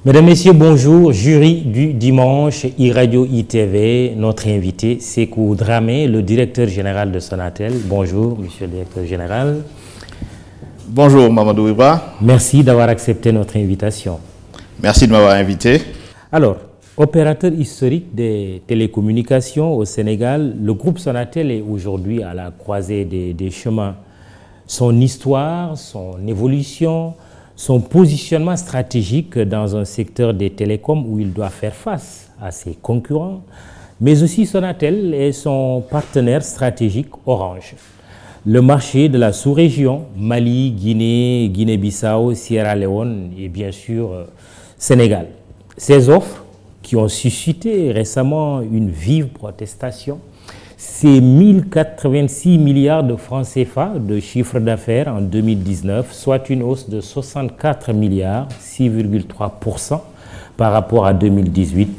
Mesdames, Messieurs, bonjour. Jury du dimanche, iRadio ITV. Notre invité, Sékou Dramé, le directeur général de Sonatel. Bonjour, monsieur le directeur général. Bonjour, Mamadou Ibra. Merci d'avoir accepté notre invitation. Merci de m'avoir invité. Alors, opérateur historique des télécommunications au Sénégal, le groupe Sonatel est aujourd'hui à la croisée des chemins. Son histoire, son évolution, son positionnement stratégique dans un secteur des télécoms où il doit faire face à ses concurrents, mais aussi Sonatel et son partenaire stratégique Orange. Le marché de la sous-région, Mali, Guinée, Guinée-Bissau, Sierra Leone et bien sûr Sénégal. Ces offres qui ont suscité récemment une vive protestation, c'est 1086 milliards de francs CFA de chiffre d'affaires en 2019, soit une hausse de 64 milliards, 6,3% par rapport à 2018.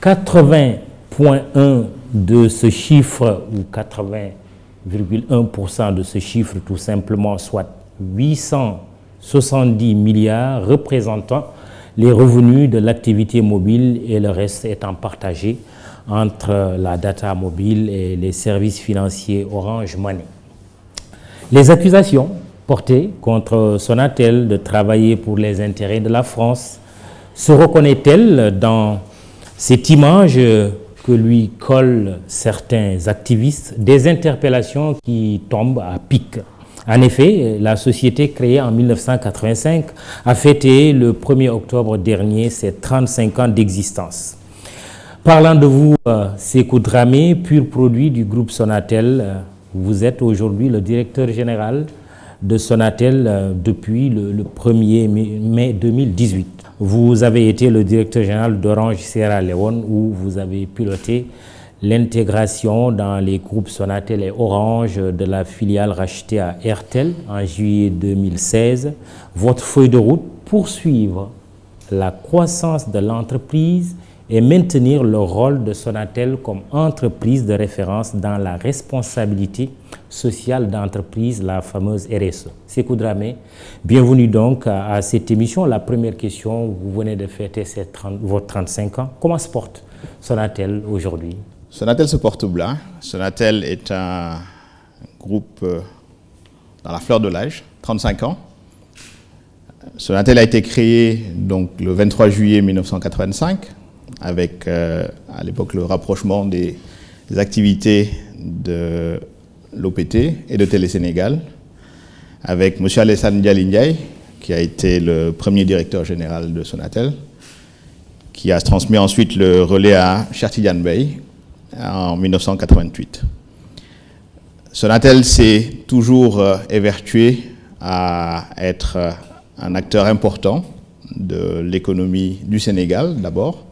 80,1% de ce chiffre, ou 80,1% de ce chiffre tout simplement, soit 870 milliards représentant les revenus de l'activité mobile et le reste étant partagé entre la data mobile et les services financiers Orange Money. Les accusations portées contre Sonatel de travailler pour les intérêts de la France se reconnaît-elle dans cette image que lui collent certains activistes, des interpellations qui tombent à pic? En effet, la société créée en 1985 a fêté le 1er octobre dernier ses 35 ans d'existence. Parlant de vous, Sékou Dramé, pur produit du groupe Sonatel, vous êtes aujourd'hui le directeur général de Sonatel depuis le 1er mai 2018. Vous avez été le directeur général d'Orange Sierra Leone où vous avez piloté l'intégration dans les groupes Sonatel et Orange de la filiale rachetée à Airtel en juillet 2016. Votre feuille de route, poursuivre la croissance de l'entreprise et maintenir le rôle de Sonatel comme entreprise de référence dans la responsabilité sociale d'entreprise, la fameuse RSE. Sékou Dramé, bienvenue donc à cette émission. La première question, vous venez de fêter votre 35 ans. Comment se porte Sonatel aujourd'hui? Sonatel se porte bien. Sonatel est un groupe dans la fleur de l'âge, 35 ans. Sonatel a été créé donc, le 23 juillet 1985 avec à l'époque le rapprochement des activités de l'OPT et de Télé-Sénégal avec M. Alassane Dialy Ndiaye qui a été le premier directeur général de Sonatel, qui a transmis ensuite le relais à Cheikh Tidiane Bey en 1988. Sonatel s'est toujours évertué à être un acteur important de l'économie du Sénégal d'abord,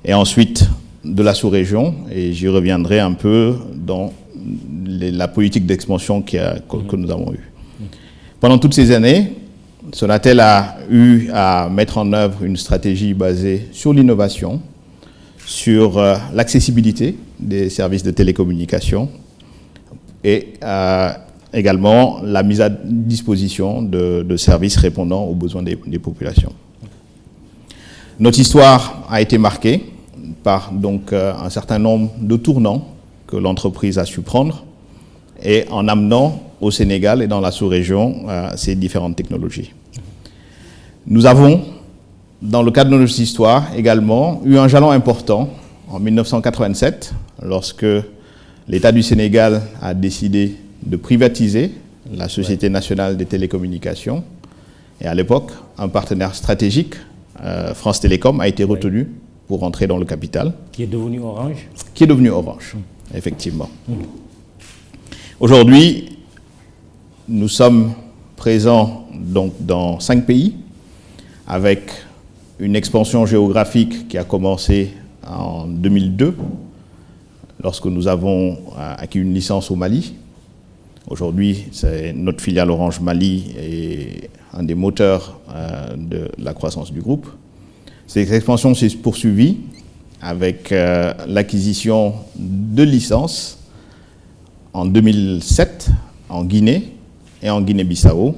et ensuite de la sous-région, et j'y reviendrai un peu dans la politique d'expansion que nous avons eue. Pendant toutes ces années, Sonatel a eu à mettre en œuvre une stratégie basée sur l'innovation, sur l'accessibilité des services de télécommunication et également la mise à disposition de services répondant aux besoins des populations. Notre histoire a été marquée par donc un certain nombre de tournants que l'entreprise a su prendre et en amenant au Sénégal et dans la sous-région ces différentes technologies. Nous avons, dans le cadre de notre histoire, également eu un jalon important en 1987, lorsque l'État du Sénégal a décidé de privatiser la Société nationale des télécommunications. Et à l'époque, un partenaire stratégique, France Télécom, a été retenu pour entrer dans le capital. Qui est devenu Orange? Qui est devenu Orange, effectivement. Aujourd'hui, nous sommes présents donc, dans 5 pays, avec une expansion géographique qui a commencé en 2002, lorsque nous avons acquis une licence au Mali. Aujourd'hui, c'est notre filiale Orange Mali et un des moteurs de la croissance du groupe. Cette expansion s'est poursuivie avec l'acquisition de licences en 2007 en Guinée et en Guinée-Bissau,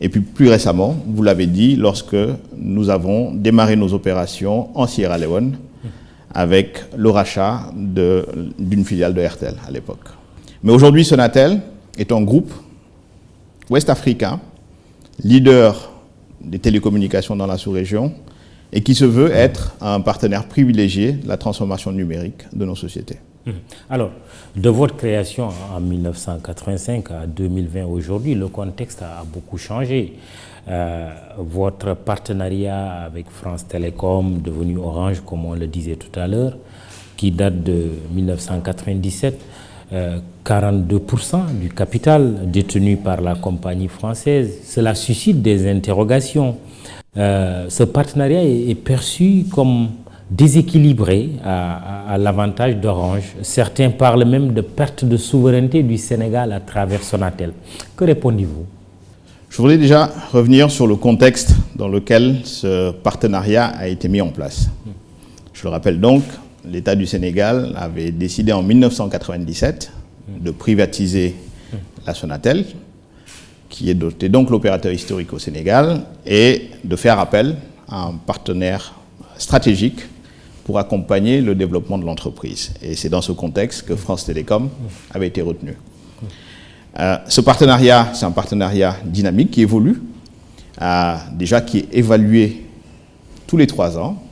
Et puis plus récemment, vous l'avez dit, lorsque nous avons démarré nos opérations en Sierra Leone avec le rachat d'une filiale de Airtel à l'époque. Mais aujourd'hui, Sonatel est un groupe ouest-africain, leader des télécommunications dans la sous-région et qui se veut être un partenaire privilégié de la transformation numérique de nos sociétés. Alors, de votre création en 1985 à 2020 aujourd'hui, le contexte a beaucoup changé. Votre partenariat avec France Télécom, devenu Orange, comme on le disait tout à l'heure, qui date de 1997, 42% du capital détenu par la compagnie française, cela suscite des interrogations. Ce partenariat est perçu comme déséquilibré à l'avantage d'Orange. Certains parlent même de perte de souveraineté du Sénégal à travers Sonatel. Que répondez-vous? Je voudrais déjà revenir sur le contexte dans lequel ce partenariat a été mis en place. Je le rappelle donc, l'État du Sénégal avait décidé en 1997 de privatiser la Sonatel, qui était donc l'opérateur historique au Sénégal, et de faire appel à un partenaire stratégique pour accompagner le développement de l'entreprise. Et c'est dans ce contexte que France Télécom avait été retenu. Ce partenariat, c'est un partenariat dynamique qui évolue, déjà qui est évalué tous les 3 ans.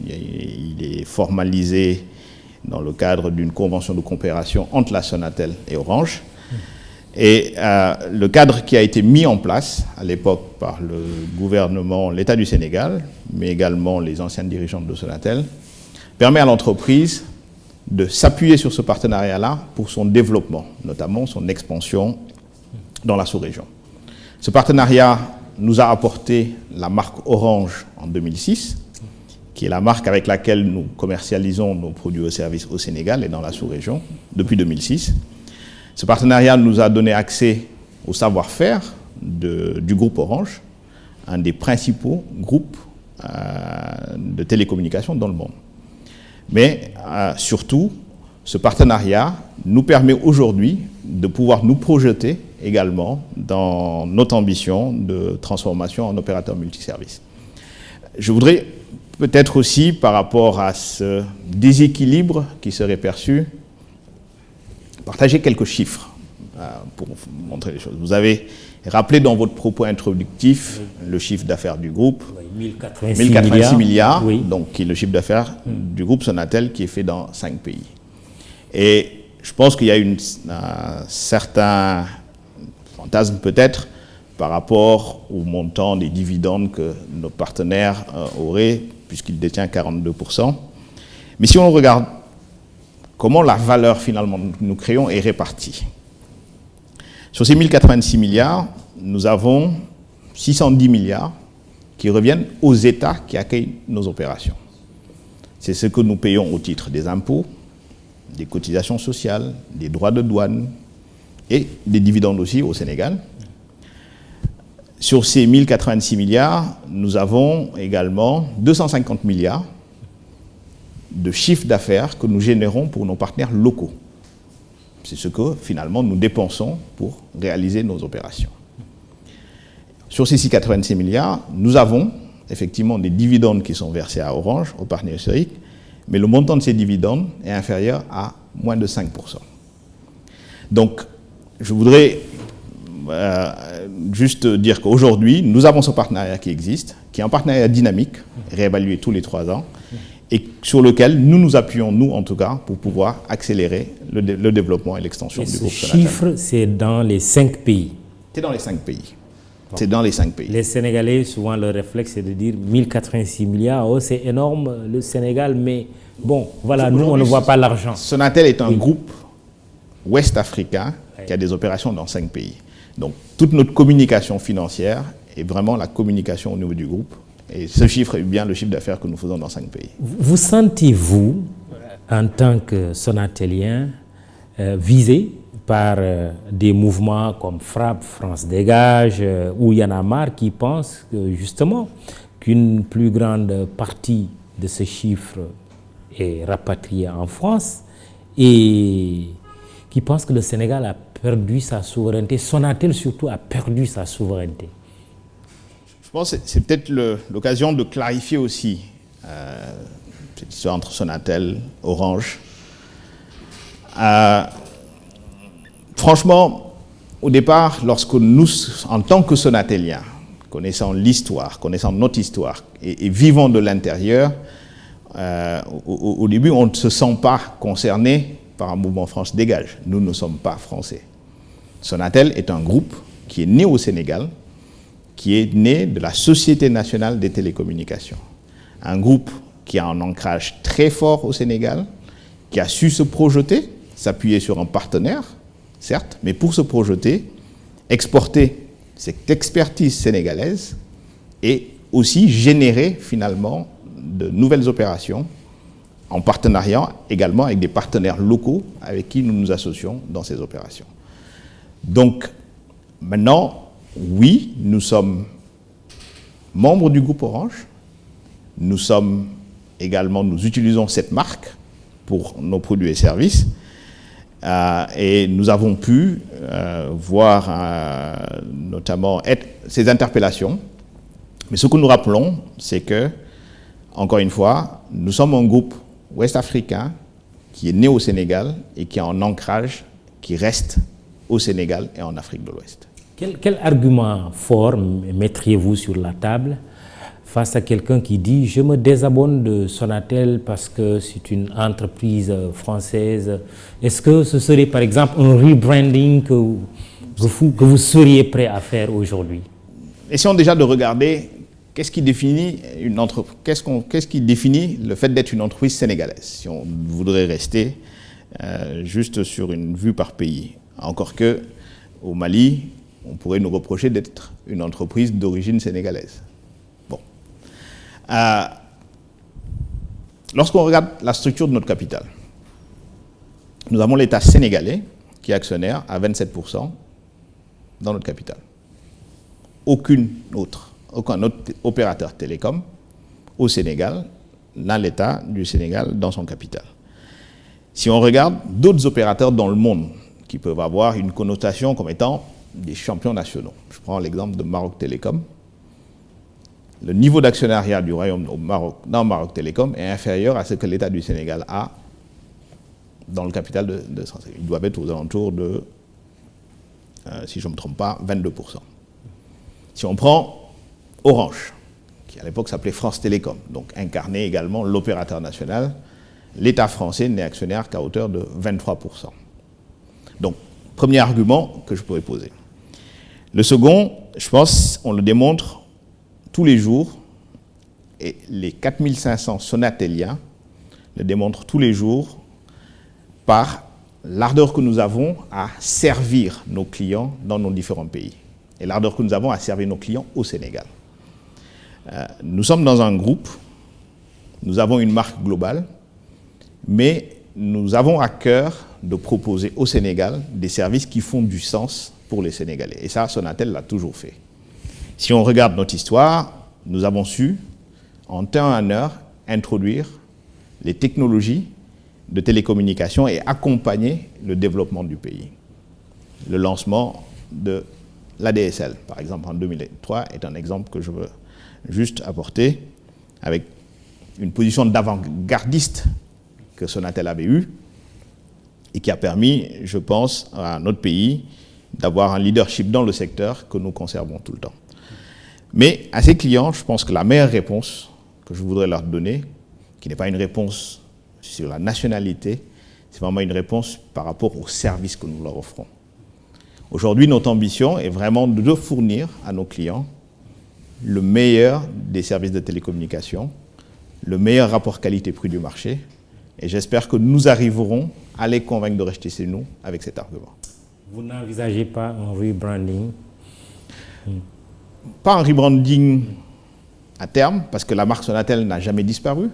Il est formalisé dans le cadre d'une convention de coopération entre la Sonatel et Orange. Et le cadre qui a été mis en place à l'époque par le gouvernement, l'État du Sénégal, mais également les anciens dirigeants de Sonatel, permet à l'entreprise de s'appuyer sur ce partenariat-là pour son développement, notamment son expansion dans la sous-région. Ce partenariat nous a apporté la marque Orange en 2006, qui est la marque avec laquelle nous commercialisons nos produits et services au Sénégal et dans la sous-région depuis 2006. Ce partenariat nous a donné accès au savoir-faire du groupe Orange, un des principaux groupes de télécommunications dans le monde. Mais surtout, ce partenariat nous permet aujourd'hui de pouvoir nous projeter également dans notre ambition de transformation en opérateur multiservice. Je voudrais peut-être aussi, par rapport à ce déséquilibre qui serait perçu, partager quelques chiffres pour montrer les choses. Vous avez rappelé dans votre propos introductif le chiffre d'affaires du groupe, 1086 milliards, oui. Donc qui est le chiffre d'affaires du groupe Sonatel qui est fait dans 5 pays. Et je pense qu'il y a un certain fantasme peut-être par rapport au montant des dividendes que nos partenaires auraient, puisqu'ils détiennent 42%. Mais si on regarde comment la valeur finalement que nous créons est répartie. Sur ces 1086 milliards, nous avons 610 milliards qui reviennent aux États qui accueillent nos opérations. C'est ce que nous payons au titre des impôts, des cotisations sociales, des droits de douane et des dividendes aussi au Sénégal. Sur ces 1086 milliards, nous avons également 250 milliards de chiffre d'affaires que nous générons pour nos partenaires locaux. C'est ce que finalement nous dépensons pour réaliser nos opérations. Sur ces 686 milliards, nous avons effectivement des dividendes qui sont versés à Orange, au partenaire historique, mais le montant de ces dividendes est inférieur à moins de 5%. Donc, je voudrais juste dire qu'aujourd'hui, nous avons ce partenariat qui existe, qui est un partenariat dynamique, réévalué tous les 3 ans, et sur lequel nous nous appuyons, nous en tout cas, pour pouvoir accélérer le développement et l'extension du groupe Sonatel. Ce chiffre, c'est dans les 5 pays. C'est dans les 5 pays. Bon. C'est dans les 5 pays. Les Sénégalais, souvent, le réflexe, c'est de dire 1086 milliards, oh, c'est énorme, le Sénégal, mais bon, voilà, nous, on ne voit pas l'argent. Sonatel est un groupe ouest-africain qui a des opérations dans 5 pays. Donc, toute notre communication financière est vraiment la communication au niveau du groupe. Et ce chiffre est bien le chiffre d'affaires que nous faisons dans 5 pays. Vous sentez-vous, en tant que Sonatelien, visé par des mouvements comme Frappe, France Dégage, ou Y en a marre, qui pensent que, justement qu'une plus grande partie de ce chiffre est rapatriée en France et qui pensent que le Sénégal a perdu sa souveraineté, Sonatel surtout a perdu sa souveraineté? pense que c'est peut-être l'occasion de clarifier aussi cette histoire entre Sonatel, Orange. Franchement, au départ, lorsque nous, en tant que Sonateliens, connaissant l'histoire, connaissant notre histoire et vivant de l'intérieur, au début, on ne se sent pas concerné par un mouvement France Dégage. Nous ne sommes pas français. Sonatel est un groupe qui est né au Sénégal, qui est né de la Société nationale des télécommunications. Un groupe qui a un ancrage très fort au Sénégal, qui a su se projeter, s'appuyer sur un partenaire, certes, mais pour se projeter, exporter cette expertise sénégalaise et aussi générer finalement de nouvelles opérations en partenariat également avec des partenaires locaux avec qui nous nous associons dans ces opérations. Donc maintenant, oui, nous sommes membres du groupe Orange, nous utilisons cette marque pour nos produits et services. Et nous avons pu voir notamment ces interpellations. Mais ce que nous rappelons, c'est que, encore une fois, nous sommes un groupe ouest-africain qui est né au Sénégal et qui a un ancrage qui reste au Sénégal et en Afrique de l'Ouest. Quel argument fort mettriez-vous sur la table face à quelqu'un qui dit « je me désabonne de Sonatel parce que c'est une entreprise française ». Est-ce que ce serait par exemple un rebranding que vous seriez prêt à faire aujourd'hui? Essayons déjà de regarder qu'est-ce qui définit le fait d'être une entreprise sénégalaise, si on voudrait rester juste sur une vue par pays. Encore que au Mali, on pourrait nous reprocher d'être une entreprise d'origine sénégalaise. Lorsqu'on regarde la structure de notre capital, nous avons l'État sénégalais qui est actionnaire à 27% dans notre capital. Aucun autre opérateur télécom au Sénégal n'a l'État du Sénégal dans son capital. Si on regarde d'autres opérateurs dans le monde qui peuvent avoir une connotation comme étant des champions nationaux, je prends l'exemple de Maroc Télécom. Le niveau d'actionnariat du Royaume au Maroc, dans Maroc Télécom est inférieur à ce que l'État du Sénégal a dans le capital de Sonatel. Ils doivent être aux alentours de, si je ne me trompe pas, 22%. Si on prend Orange, qui à l'époque s'appelait France Télécom, donc incarnait également l'opérateur national, l'État français n'est actionnaire qu'à hauteur de 23%. Donc, premier argument que je pourrais poser. Le second, je pense, on le démontre tous les jours, et les 4500 Sonateliens le démontrent tous les jours par l'ardeur que nous avons à servir nos clients dans nos différents pays et l'ardeur que nous avons à servir nos clients au Sénégal. Nous sommes dans un groupe, nous avons une marque globale, mais nous avons à cœur de proposer au Sénégal des services qui font du sens pour les Sénégalais. Et ça, Sonatel l'a toujours fait. Si on regarde notre histoire, nous avons su, en temps et en heure, introduire les technologies de télécommunication et accompagner le développement du pays. Le lancement de l'ADSL, par exemple, en 2003, est un exemple que je veux juste apporter, avec une position d'avant-gardiste que Sonatel avait eue et qui a permis, je pense, à notre pays d'avoir un leadership dans le secteur que nous conservons tout le temps. Mais à ces clients, je pense que la meilleure réponse que je voudrais leur donner, qui n'est pas une réponse sur la nationalité, c'est vraiment une réponse par rapport au service que nous leur offrons. Aujourd'hui, notre ambition est vraiment de fournir à nos clients le meilleur des services de télécommunication, le meilleur rapport qualité-prix du marché, et j'espère que nous arriverons à les convaincre de rester chez nous avec cet argument. Vous n'envisagez pas un rebranding? Pas un rebranding à terme, parce que la marque Sonatel n'a jamais disparu.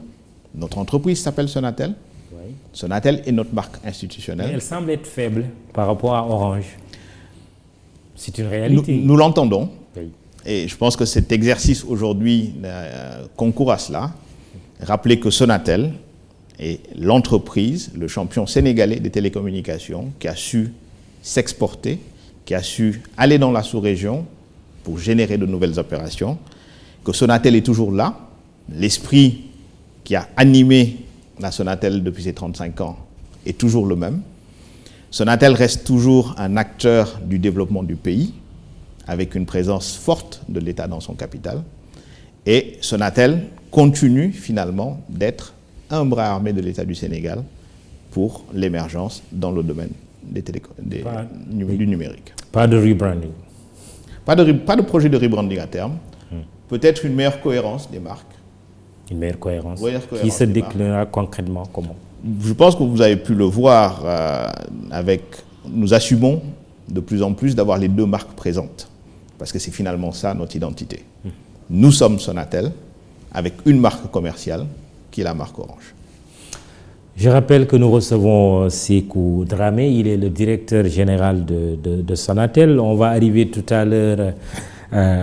Notre entreprise s'appelle Sonatel. Oui. Sonatel est notre marque institutionnelle. Mais elle semble être faible par rapport à Orange. C'est une réalité. Nous l'entendons. Oui. Et je pense que cet exercice aujourd'hui concourt à cela. Rappeler que Sonatel est l'entreprise, le champion sénégalais des télécommunications, qui a su s'exporter, qui a su aller dans la sous-région pour générer de nouvelles opérations. que Sonatel est toujours là. L'esprit qui a animé la Sonatel depuis ses 35 ans est toujours le même. Sonatel reste toujours un acteur du développement du pays, avec une présence forte de l'État dans son capital. Et Sonatel continue finalement d'être un bras armé de l'État du Sénégal pour l'émergence dans le domaine du numérique. Pas de rebranding. Pas de projet de rebranding à terme. Peut-être une meilleure cohérence des marques. Une meilleure cohérence. Qui se déclinera concrètement comment? Je pense que vous avez pu le voir nous assumons de plus en plus d'avoir les deux marques présentes. Parce que c'est finalement ça notre identité. Nous sommes Sonatel avec une marque commerciale qui est la marque Orange. Je rappelle que nous recevons Sékou Dramé, il est le directeur général de Sonatel. On va arriver tout à l'heure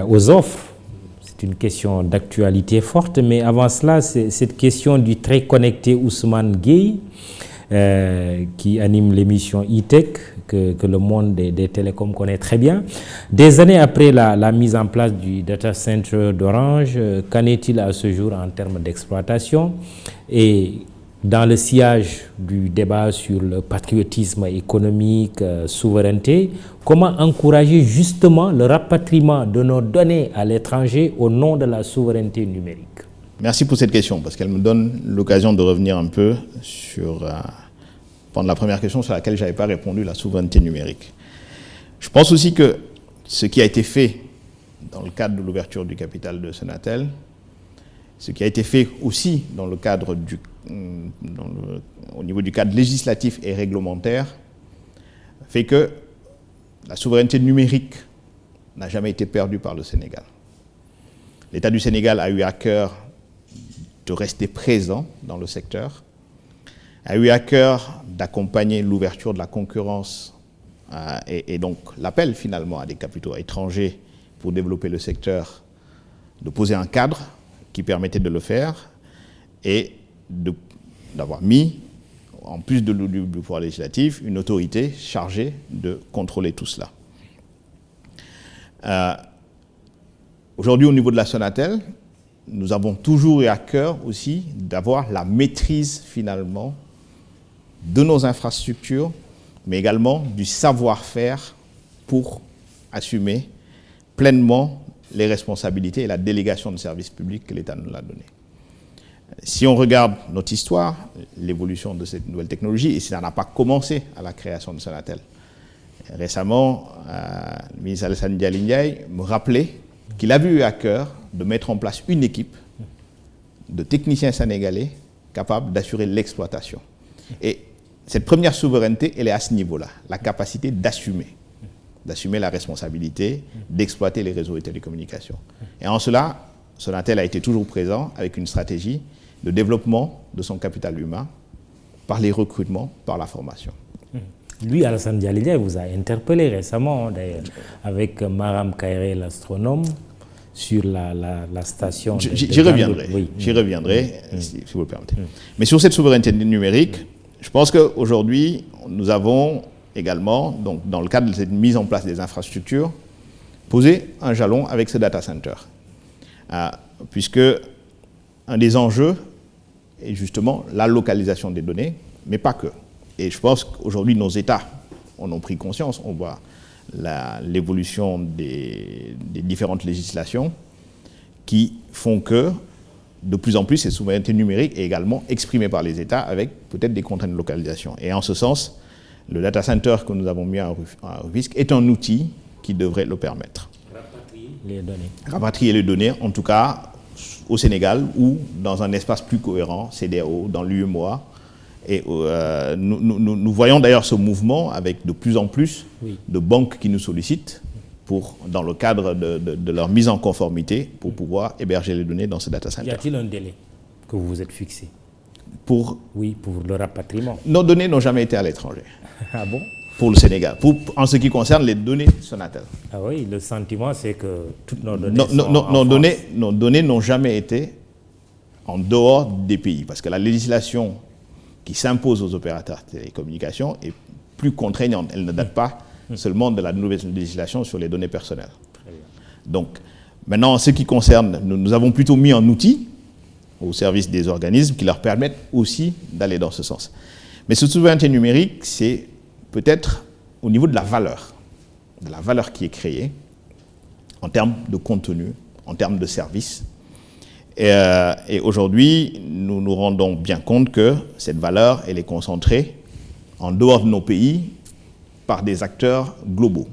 aux offres. C'est une question d'actualité forte, mais avant cela, c'est cette question du très connecté Ousmane Gueye qui anime l'émission e-Tech que le monde des télécoms connaît très bien. Des années après la mise en place du data center d'Orange, qu'en est-il à ce jour en termes d'exploitation? Et dans le sillage du débat sur le patriotisme économique, souveraineté, comment encourager justement le rapatriement de nos données à l'étranger au nom de la souveraineté numérique? Merci pour cette question, parce qu'elle me donne l'occasion de revenir un peu sur la première question sur laquelle je n'avais pas répondu, la souveraineté numérique. Je pense aussi que ce qui a été fait dans le cadre de l'ouverture du capital de Sonatel, ce qui a été fait aussi dans le cadre au niveau du cadre législatif et réglementaire, fait que la souveraineté numérique n'a jamais été perdue par le Sénégal. L'État du Sénégal a eu à cœur de rester présent dans le secteur, a eu à cœur d'accompagner l'ouverture de la concurrence et donc l'appel finalement à des capitaux étrangers pour développer le secteur, de poser un cadre qui permettait de le faire et d'avoir mis, en plus du pouvoir législatif, une autorité chargée de contrôler tout cela. Aujourd'hui, au niveau de la Sonatel, nous avons toujours eu à cœur aussi d'avoir la maîtrise finalement de nos infrastructures, mais également du savoir-faire pour assumer pleinement les responsabilités et la délégation de services publics que l'État nous a donné. Si on regarde notre histoire, l'évolution de cette nouvelle technologie, et ça n'a pas commencé à la création de Sonatel. Récemment, le ministre Alassane Diallo Ndiaye me rappelait qu'il avait eu à cœur de mettre en place une équipe de techniciens sénégalais capables d'assurer l'exploitation. Et cette première souveraineté, elle est à ce niveau-là, la capacité d'assumer la responsabilité, d'exploiter les réseaux et télécommunications. Et en cela, Sonatel a été toujours présent avec une stratégie de développement de son capital humain par les recrutements, par la formation. Lui, Alassane Diallo, vous a interpellé récemment, d'ailleurs, avec Maram Kairé, l'astronome, sur la station. J'y reviendrai, oui. J'y reviendrai, si vous le permettez. Mais sur cette souveraineté numérique, je pense qu'aujourd'hui, nous avons également, donc, dans le cadre de cette mise en place des infrastructures, posé un jalon avec ce data center. Puisque un des enjeux est justement la localisation des données, mais pas que. Et je pense qu'aujourd'hui, nos États en ont pris conscience. On voit l'évolution des différentes législations qui font que, de plus en plus, cette souveraineté numérique est également exprimée par les États avec peut-être des contraintes de localisation. Et en ce sens, le data center que nous avons mis à Rufisque est un outil qui devrait le permettre. Rapatrier les données. Rapatrier les données, en tout cas au Sénégal ou dans un espace plus cohérent, CEDEAO, dans l'UEMOA. Et nous voyons d'ailleurs ce mouvement avec de plus en plus de banques qui nous sollicitent dans le cadre de leur mise en conformité pour pouvoir héberger les données dans ce data center. Y a-t-il un délai que vous vous êtes fixé? Pour le rapatriement. Nos données n'ont jamais été à l'étranger. Ah bon? Pour le Sénégal, en ce qui concerne les données Sonatel. Ah oui, le sentiment c'est que toutes nos données nos données n'ont jamais été en dehors des pays, parce que la législation qui s'impose aux opérateurs de télécommunications est plus contraignante. Elle ne date pas seulement de la nouvelle législation sur les données personnelles. Donc, Maintenant, en ce qui concerne, nous avons plutôt mis un outil au service des organismes qui leur permettent aussi d'aller dans ce sens. Mais cette souveraineté numérique, c'est peut-être au niveau de la valeur qui est créée en termes de contenu, en termes de services. Et aujourd'hui, nous nous rendons bien compte que cette valeur, elle est concentrée en dehors de nos pays par des acteurs globaux.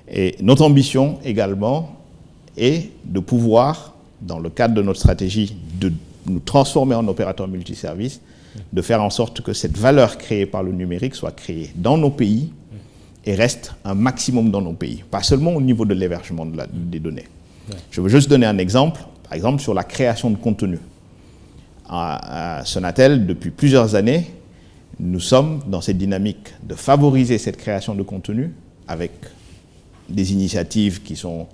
Et notre ambition également est de pouvoir, dans le cadre de notre stratégie, de nous transformer en opérateurs multiservices, de faire en sorte que cette valeur créée par le numérique soit créée dans nos pays et reste un maximum dans nos pays, pas seulement au niveau de l'hébergement des données. Ouais. Je veux juste donner un exemple, par exemple sur la création de contenu. À Sonatel, depuis plusieurs années, nous sommes dans cette dynamique de favoriser cette création de contenu avec des initiatives qui sont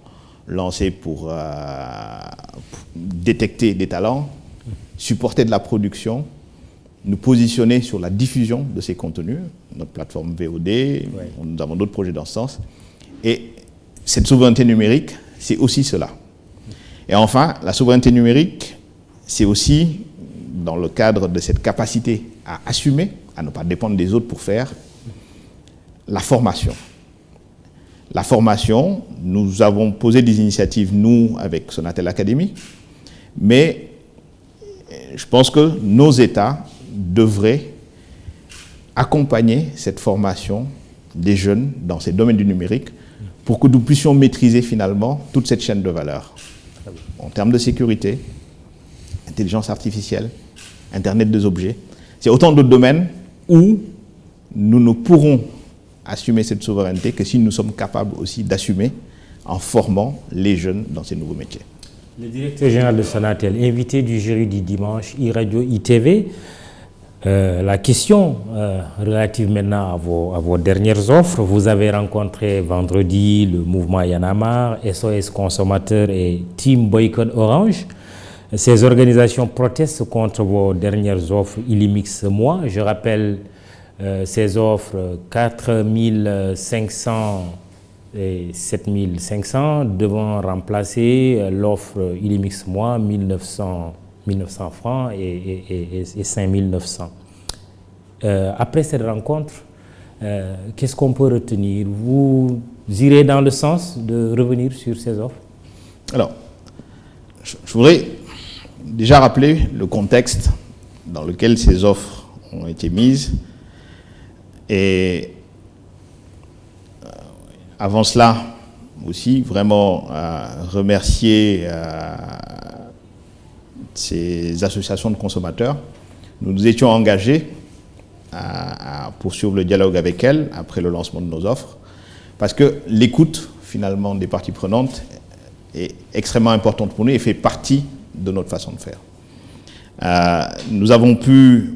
lancées pour détecter des talents, supporter de la production, nous positionner sur la diffusion de ces contenus, notre plateforme VOD, ouais. Nous avons d'autres projets dans ce sens. Et cette souveraineté numérique, c'est aussi cela. Et enfin, la souveraineté numérique, c'est aussi dans le cadre de cette capacité à assumer, à ne pas dépendre des autres pour faire, la formation. La formation, nous avons posé des initiatives, nous, avec Sonatel Academy, mais je pense que nos États devraient accompagner cette formation des jeunes dans ces domaines du numérique pour que nous puissions maîtriser finalement toute cette chaîne de valeur. En termes de sécurité, intelligence artificielle, Internet des objets, c'est autant de domaines où nous ne pourrons assumer cette souveraineté que si nous sommes capables aussi d'assumer en formant les jeunes dans ces nouveaux métiers. Le directeur général de Sonatel, invité du jury du dimanche, iRadio, ITV, la question relative maintenant à vos dernières offres, vous avez rencontré vendredi le mouvement Y en a marre, SOS Consommateurs et Team Boycott Orange. Ces organisations protestent contre vos dernières offres Illimix Moi. Je rappelle ces offres 4 500 et 7 500 devant remplacer l'offre Illimix Moi 1900 francs et 5 900. Après cette rencontre, qu'est-ce qu'on peut retenir? Vous irez dans le sens de revenir sur ces offres? Alors, je voudrais déjà rappeler le contexte dans lequel ces offres ont été mises. Et avant cela, aussi, vraiment remercier ces associations de consommateurs. Nous nous étions engagés à poursuivre le dialogue avec elles après le lancement de nos offres, parce que l'écoute, finalement, des parties prenantes est extrêmement importante pour nous et fait partie de notre façon de faire. Nous avons pu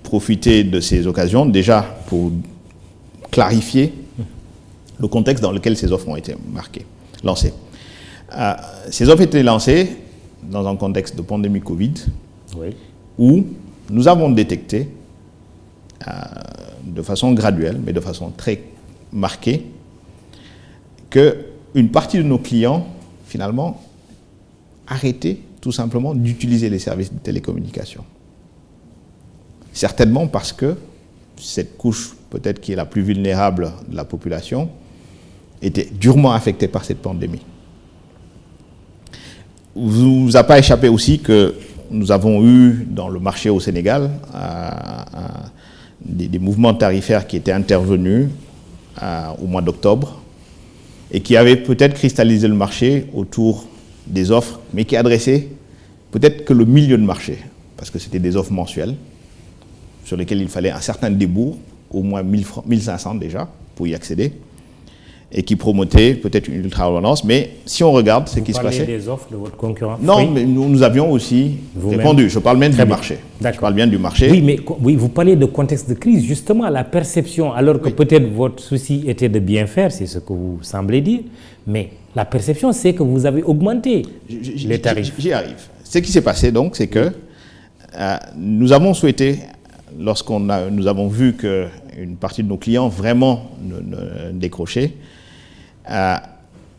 profiter de ces occasions, déjà pour clarifier le contexte dans lequel ces offres ont été lancées. Ces offres étaient lancées dans un contexte de pandémie Covid, oui, où nous avons détecté de façon graduelle, mais de façon très marquée, qu'une partie de nos clients, finalement, arrêtaient tout simplement d'utiliser les services de télécommunication. Certainement parce que cette couche, peut-être qui est la plus vulnérable de la population, était durement affectée par cette pandémie. Vous vous a pas échappé aussi que nous avons eu dans le marché au Sénégal des mouvements tarifaires qui étaient intervenus au mois d'octobre et qui avaient peut-être cristallisé le marché autour des offres, mais qui adressaient peut-être que le milieu de marché, parce que c'était des offres mensuelles sur lesquelles il fallait un certain débours, au moins 1500 déjà, pour y accéder, et qui promotait peut-être une ultra-abondance. Mais si on regarde ce qui se passait... Vous parlez des offres de votre concurrent? Non, oui, mais nous avions aussi répondu. Je parle même du marché. Je parle bien du marché. Oui, mais oui, vous parlez de contexte de crise, justement, la perception, alors que peut-être votre souci était de bien faire, c'est ce que vous semblez dire, mais la perception, c'est que vous avez augmenté les tarifs. J'y arrive. Ce qui s'est passé, donc, c'est que nous avons souhaité, nous avons vu qu'une partie de nos clients vraiment décrochaient,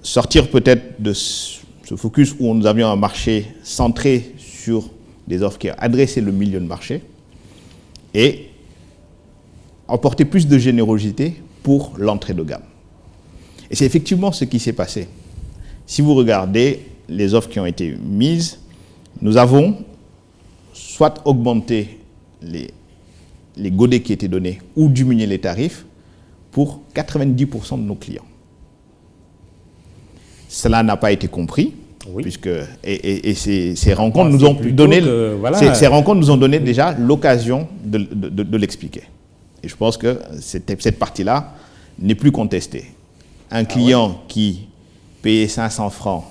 sortir peut-être de ce focus où nous avions un marché centré sur des offres qui adressaient le milieu de marché et apporter plus de générosité pour l'entrée de gamme. Et c'est effectivement ce qui s'est passé. Si vous regardez les offres qui ont été mises, nous avons soit augmenté les godets qui étaient donnés ou diminué les tarifs pour 90% de nos clients. Cela n'a pas été compris, oui. Puisque ces rencontres nous ont donné, ces rencontres nous ont donné déjà l'occasion de l'expliquer. Et je pense que cette partie-là n'est plus contestée. Un client qui payait 500 francs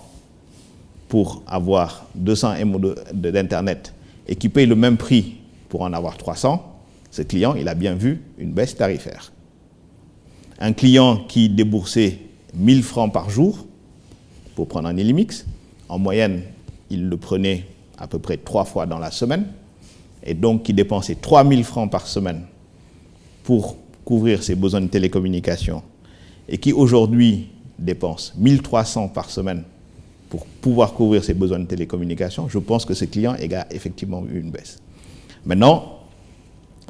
pour avoir 200 MO d'Internet et qui paye le même prix pour en avoir 300, ce client, il a bien vu une baisse tarifaire. Un client qui déboursait 1000 francs par jour pour prendre un Illimix, en moyenne, il le prenait à peu près 3 fois dans la semaine, et donc qui dépensait 3000 francs par semaine pour couvrir ses besoins de télécommunication, et qui aujourd'hui dépense 1300 par semaine pour pouvoir couvrir ses besoins de télécommunication, je pense que ce client a effectivement eu une baisse. Maintenant,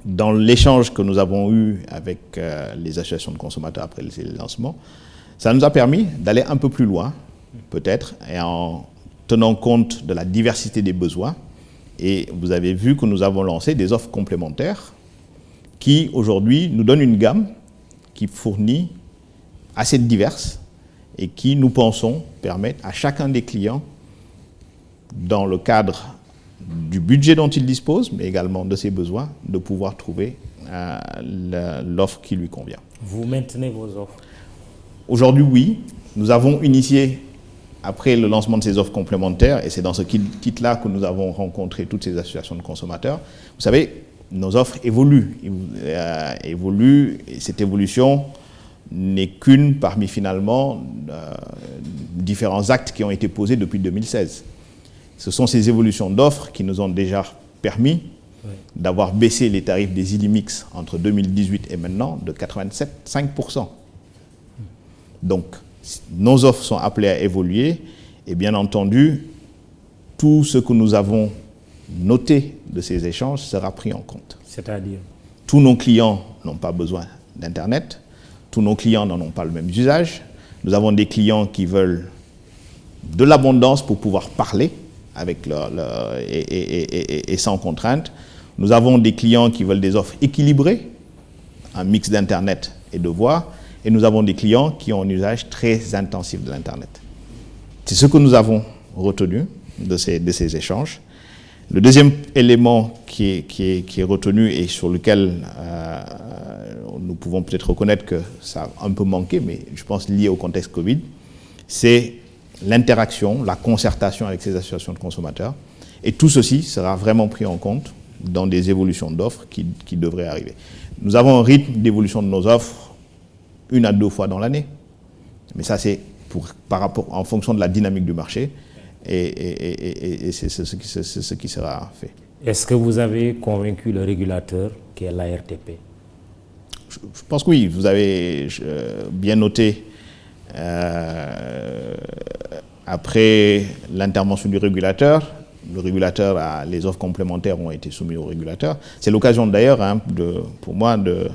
dans l'échange que nous avons eu avec les associations de consommateurs après le lancement, ça nous a permis d'aller un peu plus loin, peut-être, et en tenant compte de la diversité des besoins. Et vous avez vu que nous avons lancé des offres complémentaires qui, aujourd'hui, nous donnent une gamme qui fournit assez diverse et qui, nous pensons, permettent à chacun des clients, dans le cadre du budget dont il dispose, mais également de ses besoins, de pouvoir trouver l'offre qui lui convient. Vous maintenez vos offres? Aujourd'hui, oui. Nous avons initié, après le lancement de ces offres complémentaires, et c'est dans ce kit-là que nous avons rencontré toutes ces associations de consommateurs. Vous savez, nos offres évoluent. Et cette évolution n'est qu'une parmi finalement différents actes qui ont été posés depuis 2016. Ce sont ces évolutions d'offres qui nous ont déjà permis d'avoir baissé les tarifs des Illimix entre 2018 et maintenant de 87,5%. Donc, nos offres sont appelées à évoluer et bien entendu, tout ce que nous avons noté de ces échanges sera pris en compte. C'est-à-dire? Tous nos clients n'ont pas besoin d'Internet, tous nos clients n'en ont pas le même usage. Nous avons des clients qui veulent de l'abondance pour pouvoir parler avec et sans contrainte. Nous avons des clients qui veulent des offres équilibrées, un mix d'Internet et de voix. Et nous avons des clients qui ont un usage très intensif de l'Internet. C'est ce que nous avons retenu de ces échanges. Le deuxième élément qui est retenu et sur lequel nous pouvons peut-être reconnaître que ça a un peu manqué, mais je pense lié au contexte Covid, c'est l'interaction, la concertation avec ces associations de consommateurs. Et tout ceci sera vraiment pris en compte dans des évolutions d'offres qui devraient arriver. Nous avons un rythme d'évolution de nos offres 1 à 2 fois dans l'année. Mais ça, c'est en fonction de la dynamique du marché et c'est ce qui sera fait. Est-ce que vous avez convaincu le régulateur qui est l'ARTP? Je pense que oui. Vous avez bien noté, après l'intervention du régulateur, le régulateur, les offres complémentaires ont été soumises au régulateur. C'est l'occasion d'ailleurs pour moi de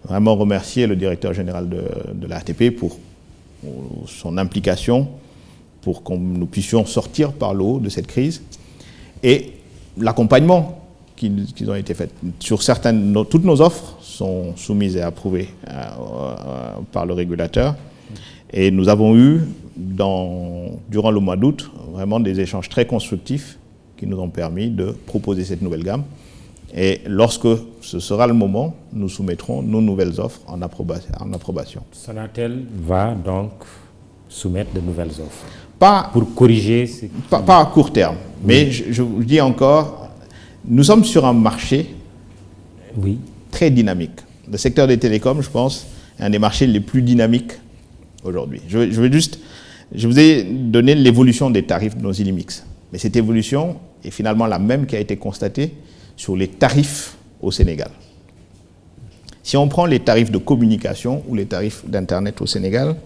vraiment remercier le directeur général de l'ARTP pour son implication pour que nous puissions sortir par le haut de cette crise et l'accompagnement qui ont été faits. Sur toutes nos offres sont soumises et approuvées par le régulateur et nous avons eu durant le mois d'août vraiment des échanges très constructifs qui nous ont permis de proposer cette nouvelle gamme. Et lorsque ce sera le moment, nous soumettrons nos nouvelles offres en approbation. Sonatel va donc soumettre de nouvelles offres pour corriger pas à court terme, mais je vous dis encore, nous sommes sur un marché très dynamique. Le secteur des télécoms, je pense, est un des marchés les plus dynamiques aujourd'hui. Je vous ai donné l'évolution des tarifs de nos Illimix, mais cette évolution est finalement la même qui a été constatée sur les tarifs au Sénégal. Si on prend les tarifs de communication ou les tarifs d'Internet au Sénégal,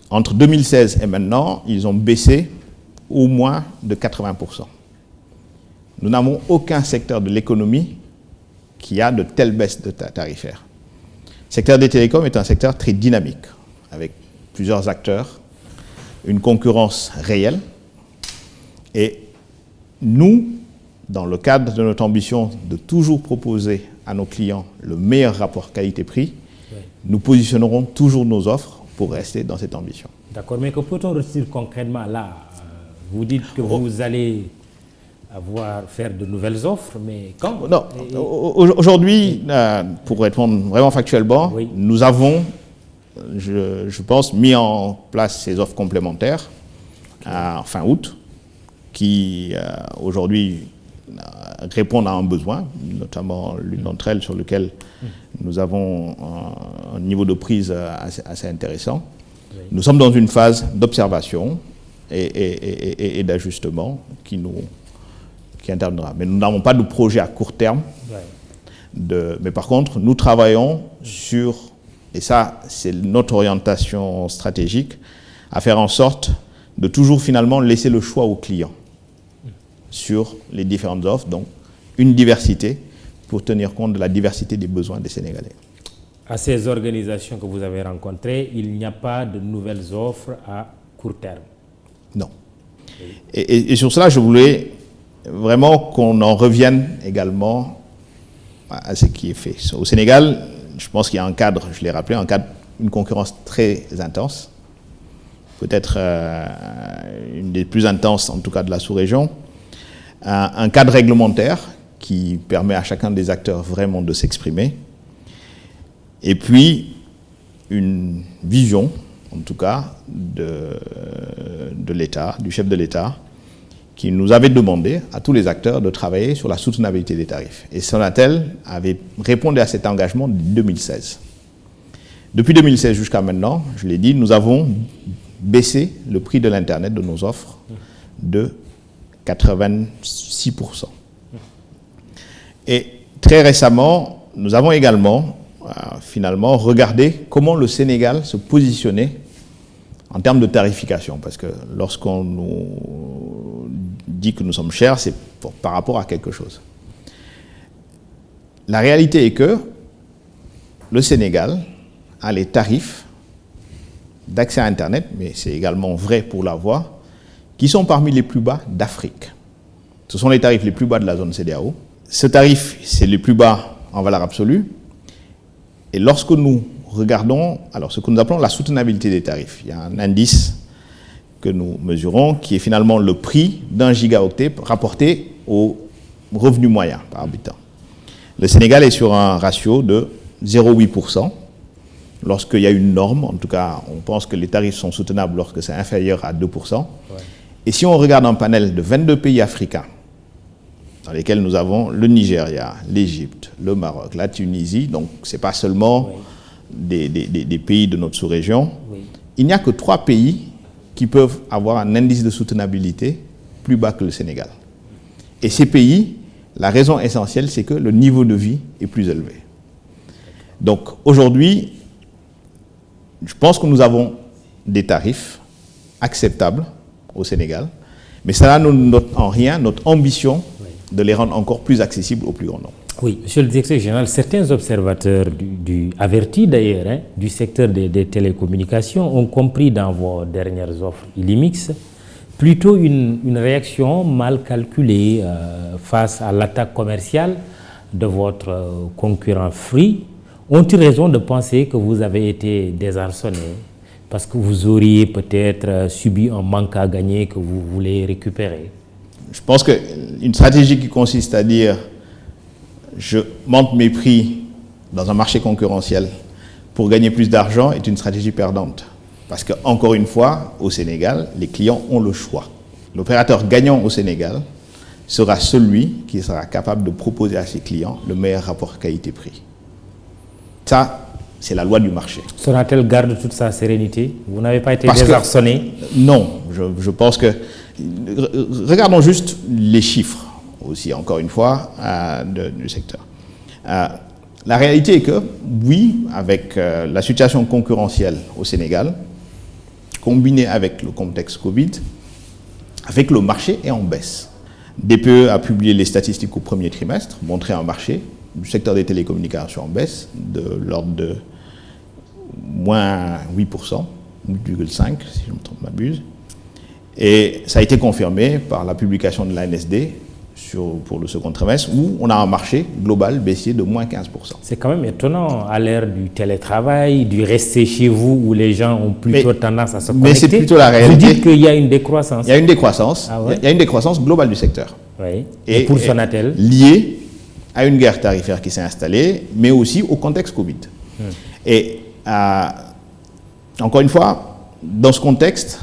entre 2016 et maintenant, ils ont baissé au moins de 80%. Nous n'avons aucun secteur de l'économie qui a de telles baisses de tarifaires. Le secteur des télécoms est un secteur très dynamique, avec plusieurs acteurs, une concurrence réelle. Et nous, dans le cadre de notre ambition de toujours proposer à nos clients le meilleur rapport qualité-prix, nous positionnerons toujours nos offres pour rester dans cette ambition. D'accord, mais que peut-on retenir concrètement là? Vous dites que vous allez faire de nouvelles offres, mais quand? Non, aujourd'hui, pour répondre vraiment factuellement, oui, nous avons, je pense, mis en place ces offres complémentaires fin août, qui aujourd'hui répondent à un besoin, notamment l'une d'entre elles sur laquelle nous avons un niveau de prise assez intéressant. Oui. Nous sommes dans une phase d'observation et d'ajustement qui interviendra. Mais nous n'avons pas de projet à court terme. Oui. Mais par contre, nous travaillons sur, et ça c'est notre orientation stratégique, à faire en sorte de toujours finalement laisser le choix aux clients sur les différentes offres, donc une diversité pour tenir compte de la diversité des besoins des Sénégalais. À ces organisations que vous avez rencontrées, il n'y a pas de nouvelles offres à court terme? Non. Oui. Et sur cela, je voulais vraiment qu'on en revienne également à ce qui est fait. Au Sénégal, je pense qu'il y a un cadre, je l'ai rappelé, une concurrence très intense, peut-être une des plus intenses en tout cas de la sous-région, un cadre réglementaire qui permet à chacun des acteurs vraiment de s'exprimer, et puis une vision, en tout cas, de l'État, du chef de l'État, qui nous avait demandé à tous les acteurs de travailler sur la soutenabilité des tarifs. Et Sonatel avait répondu à cet engagement en 2016. Depuis 2016 jusqu'à maintenant, je l'ai dit, nous avons baissé le prix de l'Internet de nos offres de 86%. Et très récemment, nous avons également finalement regardé comment le Sénégal se positionnait en termes de tarification. Parce que lorsqu'on nous dit que nous sommes chers, c'est par rapport à quelque chose. La réalité est que le Sénégal a les tarifs d'accès à Internet, mais c'est également vrai pour la voix, qui sont parmi les plus bas d'Afrique. Ce sont les tarifs les plus bas de la zone CEDEAO. Ce tarif, c'est le plus bas en valeur absolue. Et lorsque nous regardons, alors ce que nous appelons la soutenabilité des tarifs, il y a un indice que nous mesurons qui est finalement le prix d'un gigaoctet rapporté au revenu moyen par habitant. Le Sénégal est sur un ratio de 0,8%. Lorsqu'il y a une norme, en tout cas, on pense que les tarifs sont soutenables lorsque c'est inférieur à 2%. Ouais. Et si on regarde un panel de 22 pays africains, dans lesquels nous avons le Nigeria, l'Égypte, le Maroc, la Tunisie, donc ce n'est pas seulement des pays de notre sous-région, il n'y a que 3 pays qui peuvent avoir un indice de soutenabilité plus bas que le Sénégal. Et ces pays, la raison essentielle, c'est que le niveau de vie est plus élevé. Donc aujourd'hui, je pense que nous avons des tarifs acceptables au Sénégal, mais cela n'ôte en rien notre ambition de les rendre encore plus accessibles au plus grand nombre. Oui, monsieur le directeur général, certains observateurs avertis d'ailleurs du secteur des télécommunications ont compris dans vos dernières offres Illimix plutôt une réaction mal calculée face à l'attaque commerciale de votre concurrent Free. Ont-ils raison de penser que vous avez été désarçonné parce que vous auriez peut-être subi un manque à gagner que vous voulez récupérer? Je pense qu'une stratégie qui consiste à dire je monte mes prix dans un marché concurrentiel pour gagner plus d'argent est une stratégie perdante. Parce qu'encore une fois, au Sénégal, les clients ont le choix. L'opérateur gagnant au Sénégal sera celui qui sera capable de proposer à ses clients le meilleur rapport qualité-prix. Ça, c'est la loi du marché. Sonatel garde toute sa sérénité? Vous n'avez pas été désarçonné? Non, je pense que... Regardons juste les chiffres aussi, encore une fois, du secteur. La réalité est que, oui, avec la situation concurrentielle au Sénégal, combinée avec le contexte Covid, avec le marché est en baisse. DPE a publié les statistiques au premier trimestre, montré un marché du secteur des télécommunications en baisse de l'ordre de moins 8%, 8,5% si je ne m'abuse. Et ça a été confirmé par la publication de l'ANSD pour le second trimestre, où on a un marché global baissier de moins 15%. C'est quand même étonnant à l'ère du télétravail, du rester chez vous, où les gens ont plutôt tendance à se connecter. Mais c'est plutôt la réalité. Vous dites qu'il y a une décroissance. Il y a une décroissance. Ah ouais? Il y a une décroissance globale du secteur. Oui. Et pour Sonatel, liée à une guerre tarifaire qui s'est installée, mais aussi au contexte Covid. Et encore une fois, dans ce contexte,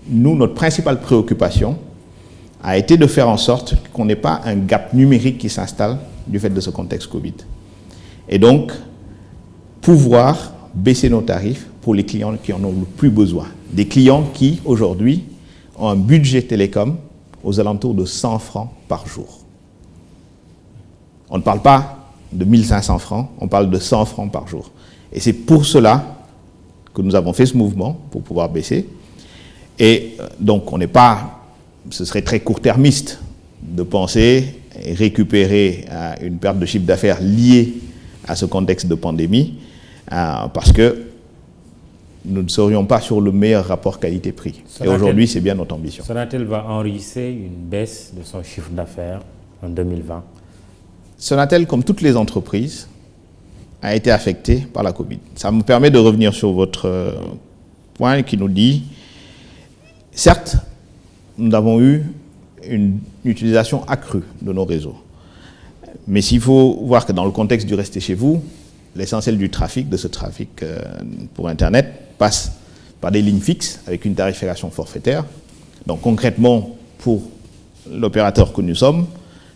nous, notre principale préoccupation a été de faire en sorte qu'on n'ait pas un gap numérique qui s'installe du fait de ce contexte Covid. Et donc, pouvoir baisser nos tarifs pour les clients qui en ont le plus besoin. Des clients qui, aujourd'hui, ont un budget télécom aux alentours de 100 francs par jour. On ne parle pas de 1500 francs, on parle de 100 francs par jour. Et c'est pour cela que nous avons fait ce mouvement, pour pouvoir baisser. Et donc, ce serait très court-termiste de penser et récupérer une perte de chiffre d'affaires liée à ce contexte de pandémie, parce que nous ne serions pas sur le meilleur rapport qualité-prix. Et aujourd'hui, c'est bien notre ambition. Sonatel va enregistrer une baisse de son chiffre d'affaires en 2020. Sonatel, comme toutes les entreprises, a été affecté par la Covid. Ça me permet de revenir sur votre point qui nous dit, certes, nous avons eu une utilisation accrue de nos réseaux. Mais s'il faut voir que dans le contexte du rester chez vous, l'essentiel du trafic, de ce trafic pour Internet, passe par des lignes fixes avec une tarification forfaitaire. Donc concrètement, pour l'opérateur que nous sommes,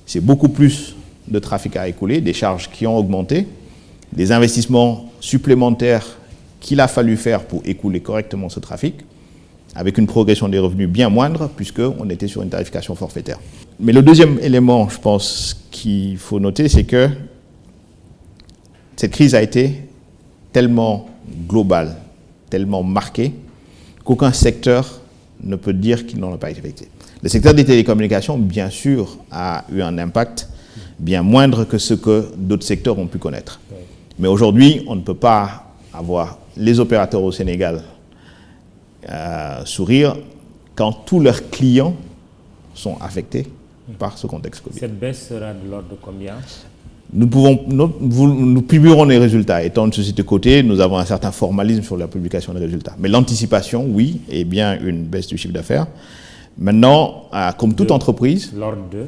c'est beaucoup plus de trafic à écouler, des charges qui ont augmenté, des investissements supplémentaires qu'il a fallu faire pour écouler correctement ce trafic, avec une progression des revenus bien moindre, puisqu'on était sur une tarification forfaitaire. Mais le deuxième élément, je pense, qu'il faut noter, c'est que cette crise a été tellement globale, tellement marquée, qu'aucun secteur ne peut dire qu'il n'en a pas été affecté. Le secteur des télécommunications, bien sûr, a eu un impact bien moindre que ce que d'autres secteurs ont pu connaître. Mais aujourd'hui, on ne peut pas avoir les opérateurs au Sénégal sourire quand tous leurs clients sont affectés par ce contexte Covid. Cette baisse sera de l'ordre de combien? Nous publierons les résultats. Étant une société cotée, nous avons un certain formalisme sur la publication des résultats. Mais l'anticipation, oui, est bien une baisse du chiffre d'affaires. Maintenant, comme toute entreprise, l'ordre de